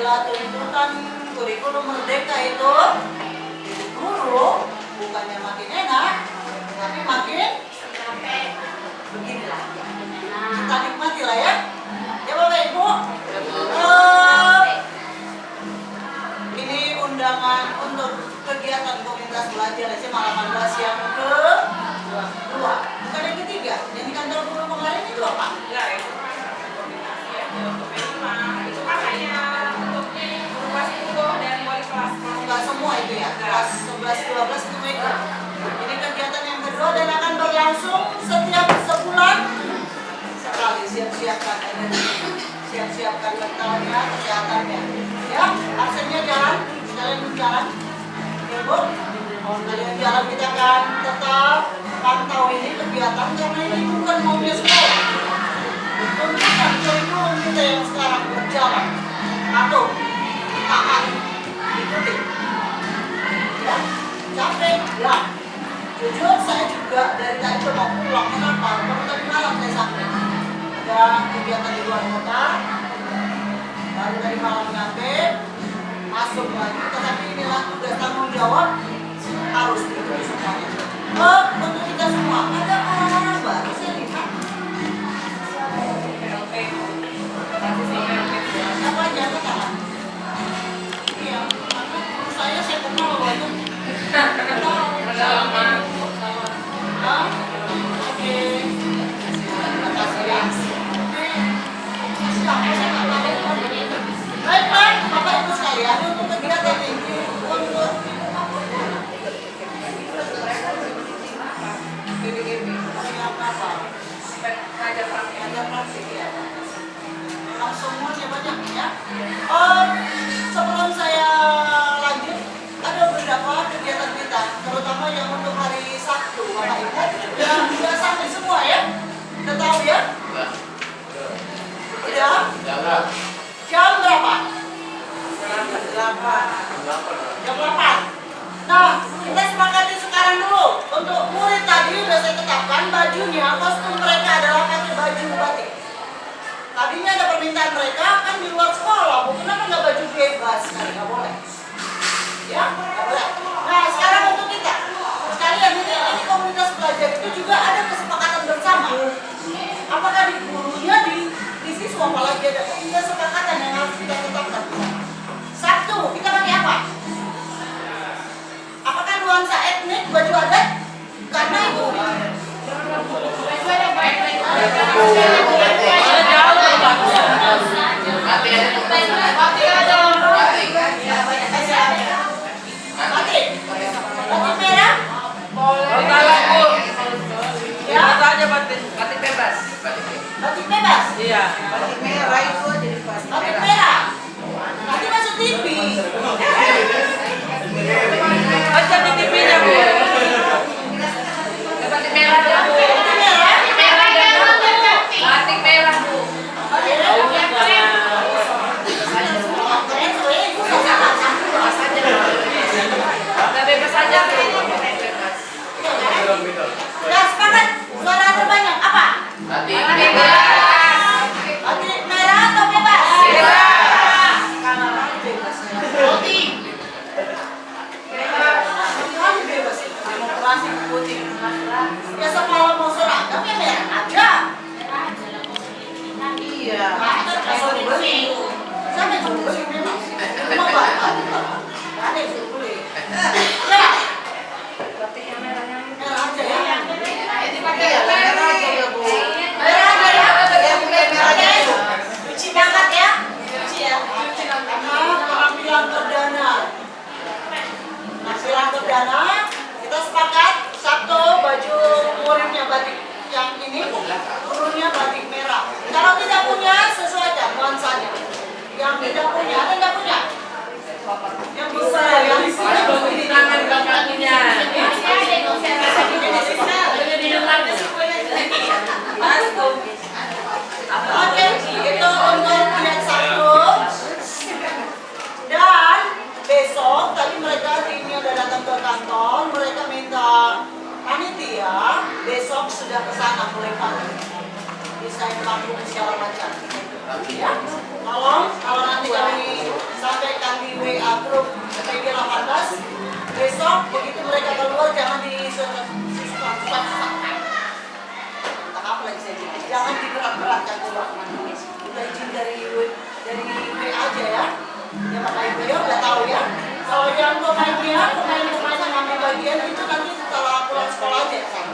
Pidato itu kan kurikulum merdeka itu guru bukannya makin enak, tapi makin beginilah. Kita nikmati lah ya. Ya Bapak Ibu. Ini undangan untuk kegiatan komunitas belajar SMA 18 yang kedua, bukan yang ketiga. Yang di kantor guru kemarin itu apa? Enggak ya. Itu kan hanya untuk guru kelas 10 dan wali kelas. Enggak semua itu ya, kelas 11, 12 itu ikut. Ini kegiatan yang kedua dan akan berlangsung setiap sebulan sekali. Siap-siapkan mentalnya, kesehatannya. Ya, absennya jalan, kalian jalan. Ya Bu, kalian jalan, kita akan tetap pantau ini kegiatan karena ini bukan mobil sekolah. Tunjukkan kurikulum kita yang sekarang berjalan atau taat ikuti. Ya, capek, ya. Jujur saya juga dari tadi mau pulang, kenapa? Baru tadi malam saya sampai. Ada kegiatan di luar kota, baru tadi malam nyampe, masuk lagi. Tetapi inilah tugas tanggung jawab harus diikuti semuanya. Untuk kita semua ada orang-orang baru saya lihat. Siapa aja katakan? Iya, menurut saya kenal banyak. Oke. Terima kasih ya. Baiklah, Bapak Ibu sekalian, untuk kegiatan ini untuk ngajar praktik ya. Memang semuanya banyak ya. Sebelum saya lanjut, ada beberapa kegiatan kita, terutama yang untuk hari Sabtu, Bapak Ibu. Ya, sudah sampai semua ya. Udah tahu ya? Udah? Jam berapa? Jam 8. Nah, kita sepakati sekarang dulu. Untuk murid tadi udah saya tetapkan bajunya, kostum mereka adalah pakai baju batik. Tadinya ada permintaan mereka kan di luar sekolah, Bu, kenapa nggak baju bebas? Nggak boleh. Ya, nggak boleh. Nah, sekarang untuk kita sekalian ini komunitas belajar itu juga ada kesepakatan bersama. Apakah di gurunya di siswa, apalagi ada kesepakatan yang harus kita tetapkan. Sabtu kita pakai apa? Apakah nuansa etnik baju adat? Karena itu batik merah? Ya? Batik bebas. Batik bebas? Iya. Batik merah itu jadi batik merah. Nanti masuk TV. Baca di TV-nya, Bu. Batik merah, Bu. Batik merah? Batik merah, Bu. Udah bebas aja, Bu. Udah sepakat? Suara terbanyak apa? Batik bebas. Batik merah atau bebas? Bebas. Putih. Bebas. Demokrasi putih. Ya sekolah mau seragam ya merah aja. Iya. Kalau dibeli, siapa yang suruh beli memang? Cuma bapak. Ada yang suruh beli. Ya. Merah aja ya. Iya, merah aja ya Bu. Merah aja ya. Merah aja ya. Cuci banget ya. Cuci ya. Penampilan perdana. Penampilan perdana. Kita sepakat Sabtu baju muridnya batik yang ini, turunnya batik merah. Kalau tidak punya sesuaikan nuansanya. Yang tidak punya, ada nggak punya? Yang bisa yang Di tangan belakangnya. Oke, itu untuk yang Sabtu. Dan besok tadi mereka timnya udah datang ke kantor, mereka minta panitia besok sudah ke sana mulai pagi. Desain panggung segala macam. Ya, tolong kalau nanti kami sampaikan di WA grup PG 18, besok begitu mereka keluar jangan disusahkan. Entah apa lagi saya bilang, jangan diberat-beratkan teman-teman. Udah izin dari WA aja ya. Ya Bapak Ibu ya udah tahu ya. Kalau yang pemain-pemain yang ambil bagian itu nanti setelah pulang sekolah aja ya.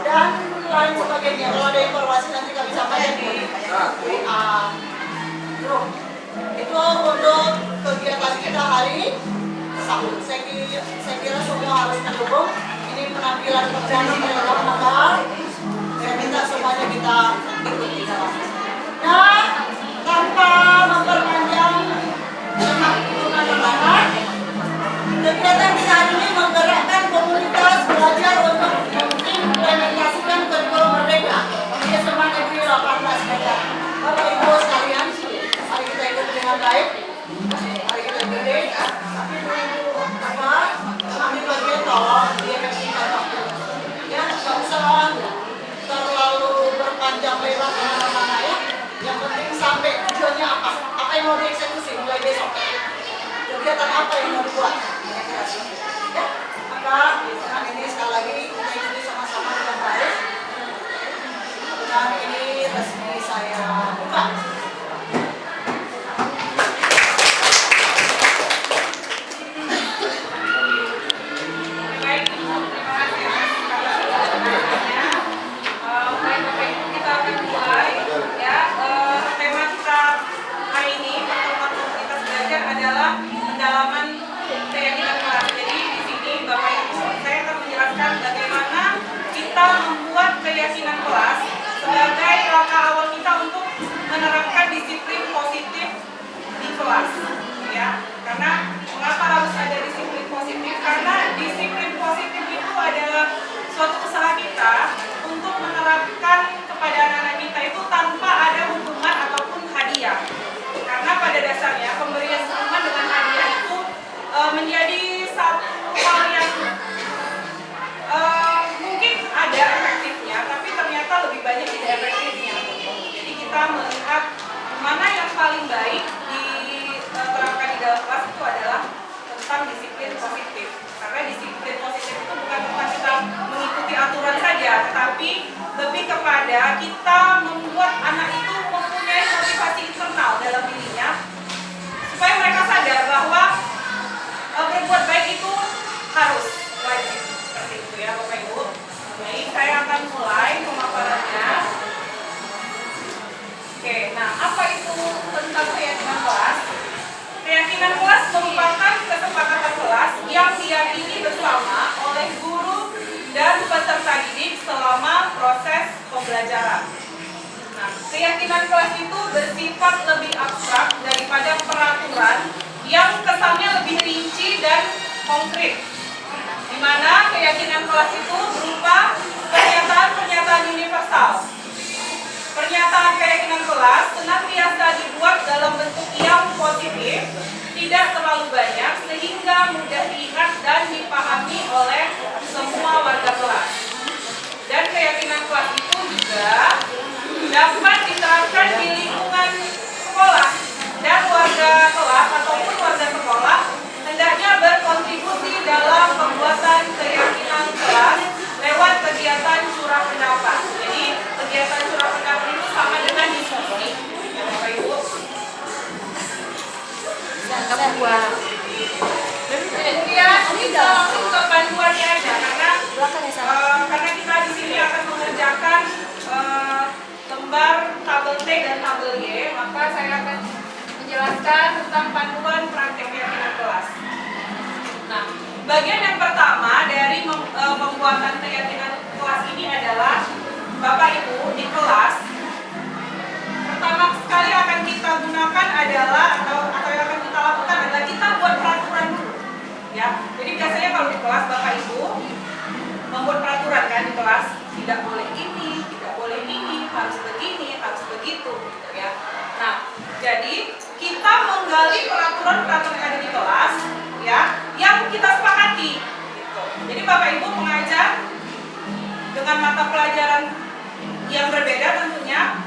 Dan lain sebagainya. Kalau ada informasi nanti kami sampaikan di WA grup. Itu untuk kegiatan kita hari Sabtu. Saya kira semua harus mendukung. Ini penampilan perdana mereka, maka saya minta semuanya kita ikuti. Nah, tanpa memperpanjang anak-anak, kegiatan kita hari ini menggerakkan komunitas belajar untuk mengimplementasikan kurikulum merdeka di SMA Negeri 18 Medan. Bapak Ibu sekalian, mari kita ikuti dengan baik. Mari kita ikuti. Tapi dulu ambil bagian tolong diefektifkan waktu. Ya, nggak usah terlalu berpanjang lebar kemana-mana ya. Yang penting sampai tujuannya apa? Apa yang mau dieksekusi mulai besok? Kegiatan apa yang mau dibuat? Ya, maka dengan ini sekali lagi kita ikuti sama-sama dengan baik. Dan ini resmi saya buka. Pendalaman keyakinan kelas. Jadi di sini Bapak Ibu saya akan menjelaskan bagaimana kita membuat keyakinan kelas sebagai langkah awal kita untuk menerapkan disiplin positif di kelas. Ya, karena mengapa harus ada disiplin positif? Karena disiplin positif itu adalah suatu usaha kita untuk menerapkan kepada anak-anak kita itu tanpa ada hukuman ataupun hadiah. Karena pada dasarnya pemberian hukuman dengan hadiah itu menjadi satu hal yang mungkin ada efektifnya, tapi ternyata lebih banyak tidak efektifnya. Jadi kita melihat mana yang paling baik diterapkan di dalam kelas itu adalah tentang disiplin positif. Karena disiplin positif itu bukan tentang kita mengikuti aturan saja, tetapi lebih kepada kita membuat anak itu mempunyai motivasi internal dalam dirinya supaya mereka sadar bahwa berbuat baik itu harus wajib. Seperti itu ya Bapak Ibu. Baik, saya akan mulai pemaparannya. Oke, nah apa itu tentang keyakinan kelas? Keyakinan kelas merupakan kesepakatan kelas yang diyakini bersama oleh guru dan peserta didik selama proses pembelajaran. Nah, keyakinan kelas itu bersifat lebih abstrak daripada peraturan yang kesannya lebih rinci dan konkret. Di mana keyakinan kelas itu berupa pernyataan-pernyataan universal. Pernyataan keyakinan kelas senantiasa dibuat dalam bentuk yang positif, tidak terlalu banyak sehingga mudah diingat dan dipahami oleh semua warga kelas. Dan keyakinan kelas itu juga dapat diterapkan di lingkungan sekolah dan warga kelas ataupun warga sekolah hendaknya berkontribusi dalam pembuatan keyakinan kelas lewat kegiatan curah pendapat. Jadi kegiatan curah pendapat itu sama dengan diskusi, ya Bapak Ibu. Kemudian kita langsung ke panduannya aja karena kita di sini akan mengerjakan lembar tabel T dan tabel Y, maka saya akan menjelaskan tentang panduan praktek keyakinan kelas. Nah, bagian yang pertama dari pembuatan keyakinan kelas ini adalah Bapak Ibu di kelas. Pertama sekali akan kita gunakan adalah atau yang akan kita lakukan adalah kita buat peraturan dulu. Ya, jadi biasanya kalau di kelas Bapak Ibu membuat peraturan kan di kelas, tidak boleh ini, tidak boleh ini, harus begini, harus begitu, gitu ya. Nah, jadi kita menggali peraturan-peraturan yang ada di kelas, ya, yang kita sepakati. Gitu. Jadi Bapak Ibu mengajar dengan mata pelajaran yang berbeda tentunya,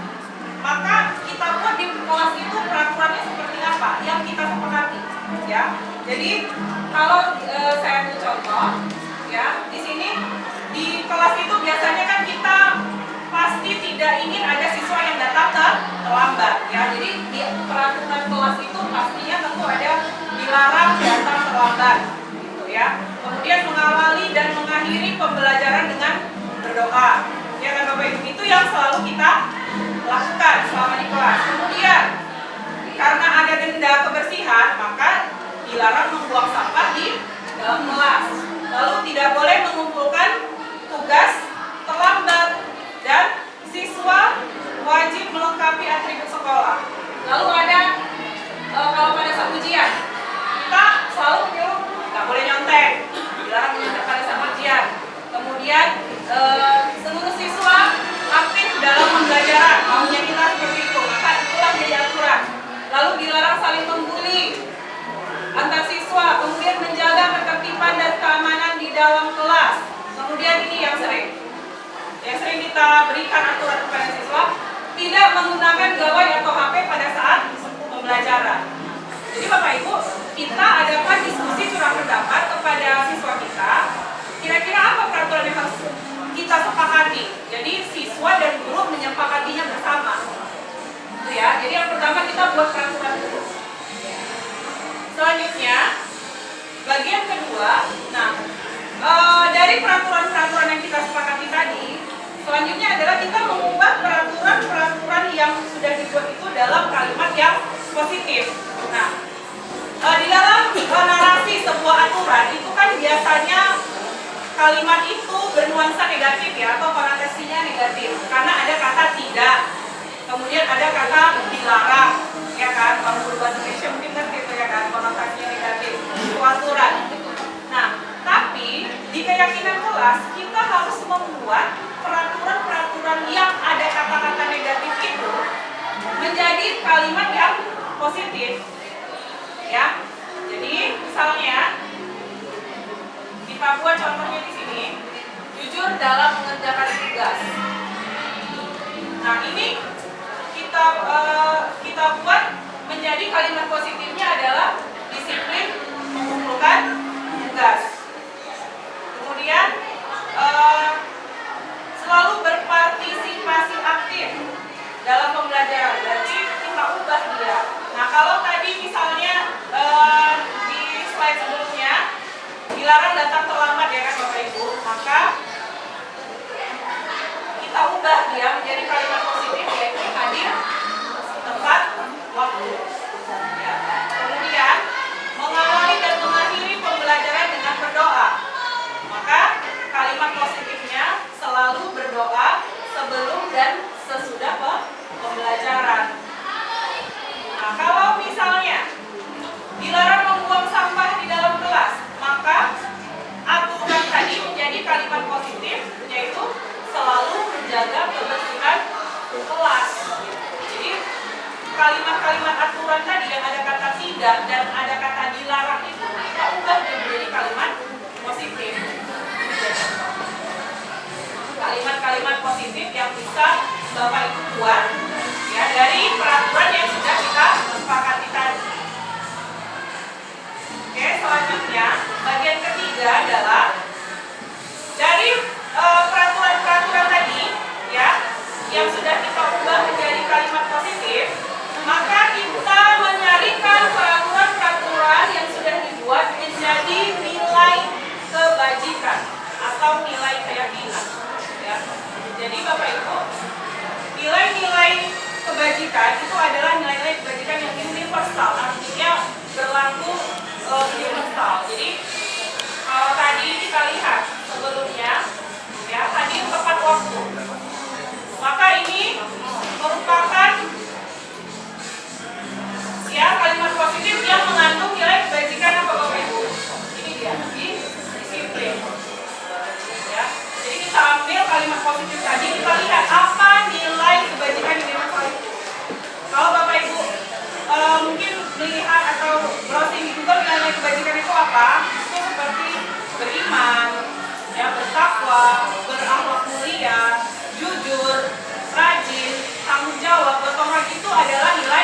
maka kita buat di kelas itu peraturannya seperti apa yang kita sepakati, ya. Jadi kalau saya ambil contoh, ya, di sini di kelas itu biasanya kan kita pasti tidak ingin ada siswa yang datang terlambat, ya. Jadi di peraturan kelas itu pastinya tentu ada dilarang datang terlambat, gitu ya. Kemudian mengawali dan mengakhiri pembelajaran dengan berdoa, ya kan Bapak Ibu, itu yang selalu kita lakukan selama di kelas. Kemudian karena ada denda kebersihan, maka dilarang membuang sampah di dalam kelas. Lalu tidak boleh mengumpulkan tugas terlambat dan siswa wajib melengkapi atribut sekolah. Lalu ada kalau pada saat ujian kita selalu menyuruh nggak boleh nyontek, dilarang menyontek pada saat ujian. Kemudian seluruh siswa aktif dalam pembelajaran, maunya kita seperti itu, maka itulah jadi aturan. Lalu dilarang saling membuli antar siswa, kemudian menjaga ketertiban dan keamanan di dalam kelas. Kemudian ini yang sering kita berikan aturan kepada siswa, tidak menggunakan gawai atau HP pada saat pembelajaran. Jadi Bapak Ibu, kita adakan diskusi curah pendapat kepada siswa kita. Kira-kira apa peraturan yang harus kita sepakati? Jadi siswa dan guru menyepakatinya bersama. Itu ya. Jadi yang pertama kita buat peraturan dulu. Selanjutnya, bagian kedua, dari peraturan-peraturan yang kita sepakati tadi, selanjutnya adalah kita mengubah peraturan-peraturan yang sudah dibuat itu dalam kalimat yang positif. Nah, di dalam narasi sebuah aturan itu kan biasanya kalimat itu bernuansa negatif ya, atau konotasinya negatif, karena ada kata tidak, kemudian ada kata dilarang, ya kan? Kalau bahasa Indonesia mungkin kan gitu ya kan, konotasinya negatif, itu aturan. Nah, tapi di keyakinan kelas kita harus membuat peraturan-peraturan yang ada kata-kata negatif itu menjadi kalimat yang positif, ya. Jadi misalnya kita buat contohnya di sini, jujur dalam mengerjakan tugas. Nah ini kita buat menjadi kalimat positifnya adalah disiplin mengumpulkan tugas. Kemudian selalu berpartisipasi aktif dalam pembelajaran. Berarti kita ubah dia. Nah kalau tadi misalnya di slide sebelumnya dilarang datang terlambat ya kan Bapak Ibu, maka kita ubah dia menjadi kalimat positif, yaitu hadir tepat waktu. Ya. Kemudian mengawali dan mengakhiri pembelajaran dengan berdoa, maka kalimat positifnya selalu berdoa sebelum dan sesudah pembelajaran. Nah kalau misalnya dilarang membuang sampah di dalam kelas, maka aturan tadi menjadi kalimat positif, yaitu selalu menjaga kebersihan kelas. Jadi kalimat-kalimat aturan tadi yang ada kata tidak dan ada kata dilarang itu kita ubah menjadi kalimat positif. Kalimat-kalimat positif yang bisa Bapak Ibu buat ya dari peraturan yang sudah kita sepakati tadi. Oke, selanjutnya bagian ketiga adalah dari peraturan-peraturan tadi ya yang sudah kita ubah menjadi kalimat positif, maka kita menyarikan peraturan-peraturan yang sudah dibuat menjadi nilai kebajikan atau nilai keyakinan ya. Jadi Bapak Ibu, nilai-nilai kebajikan itu adalah nilai-nilai kebajikan yang universal, artinya berlaku universal. Jadi kalau tadi kita lihat sebelumnya ya hadir tepat waktu, maka ini merupakan ya kalimat positif yang mengandung nilai kebajikan apa Bapak Ibu? Ini dia, disiplin ya. Jadi kita ambil kalimat positif tadi, kita lihat apa nilai kebajikan universal itu. Kalau Bapak Ibu mungkin melihat atau browsing di Google, nilai kebajikan itu apa? Itu seperti beriman, ya, bertakwa, berakhlak mulia, jujur, rajin, tanggung jawab, gotong royong, itu adalah nilai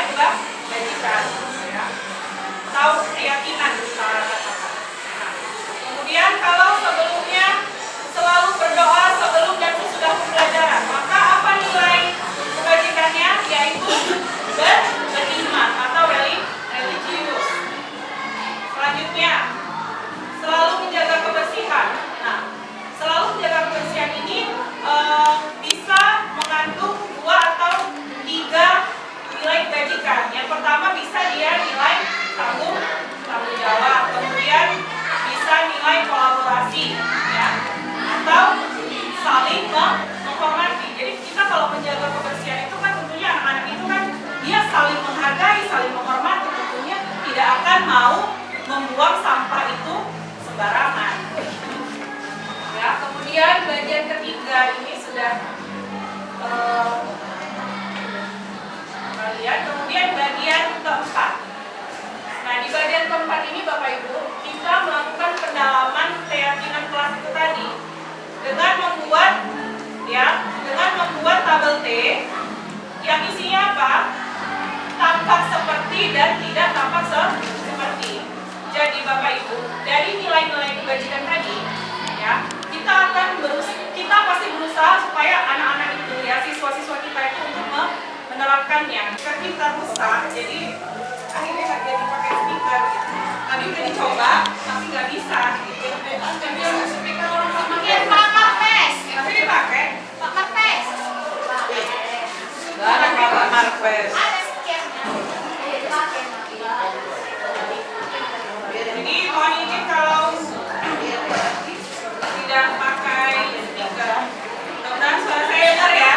bagian ketiga ini sudah lihat. Kemudian bagian keempat. Nah, di bagian keempat ini Bapak Ibu, kita melakukan pendalaman keyakinan kelas itu tadi dengan membuat tabel T yang isinya apa? Tampak seperti dan tidak tampak seperti. Jadi Bapak Ibu, dari nilai-nilai kebajikan tadi, ya, kita pasti berusaha supaya anak-anak itu, ya, siswa-siswa kita itu untuk menerapkannya. Jika kita rusak, jadi akhirnya nggak jadi pakai speaker. Tadi udah dicoba, tapi nggak bisa. Gitu. Jadi speaker orang Pakai pakai pes. tapi dipakai. Pakai pes. Gak ada Pak Marpes. Ada skemnya. Jadi mohon izin kalau tidak pakai speaker. Mudah-mudahan suara saya dengar ya.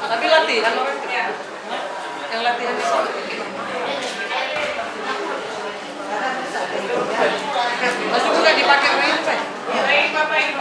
Tapi latihan orang Ya. yang latihan di sana. Masuk juga dipakai orang. Baik Bapak Ibu.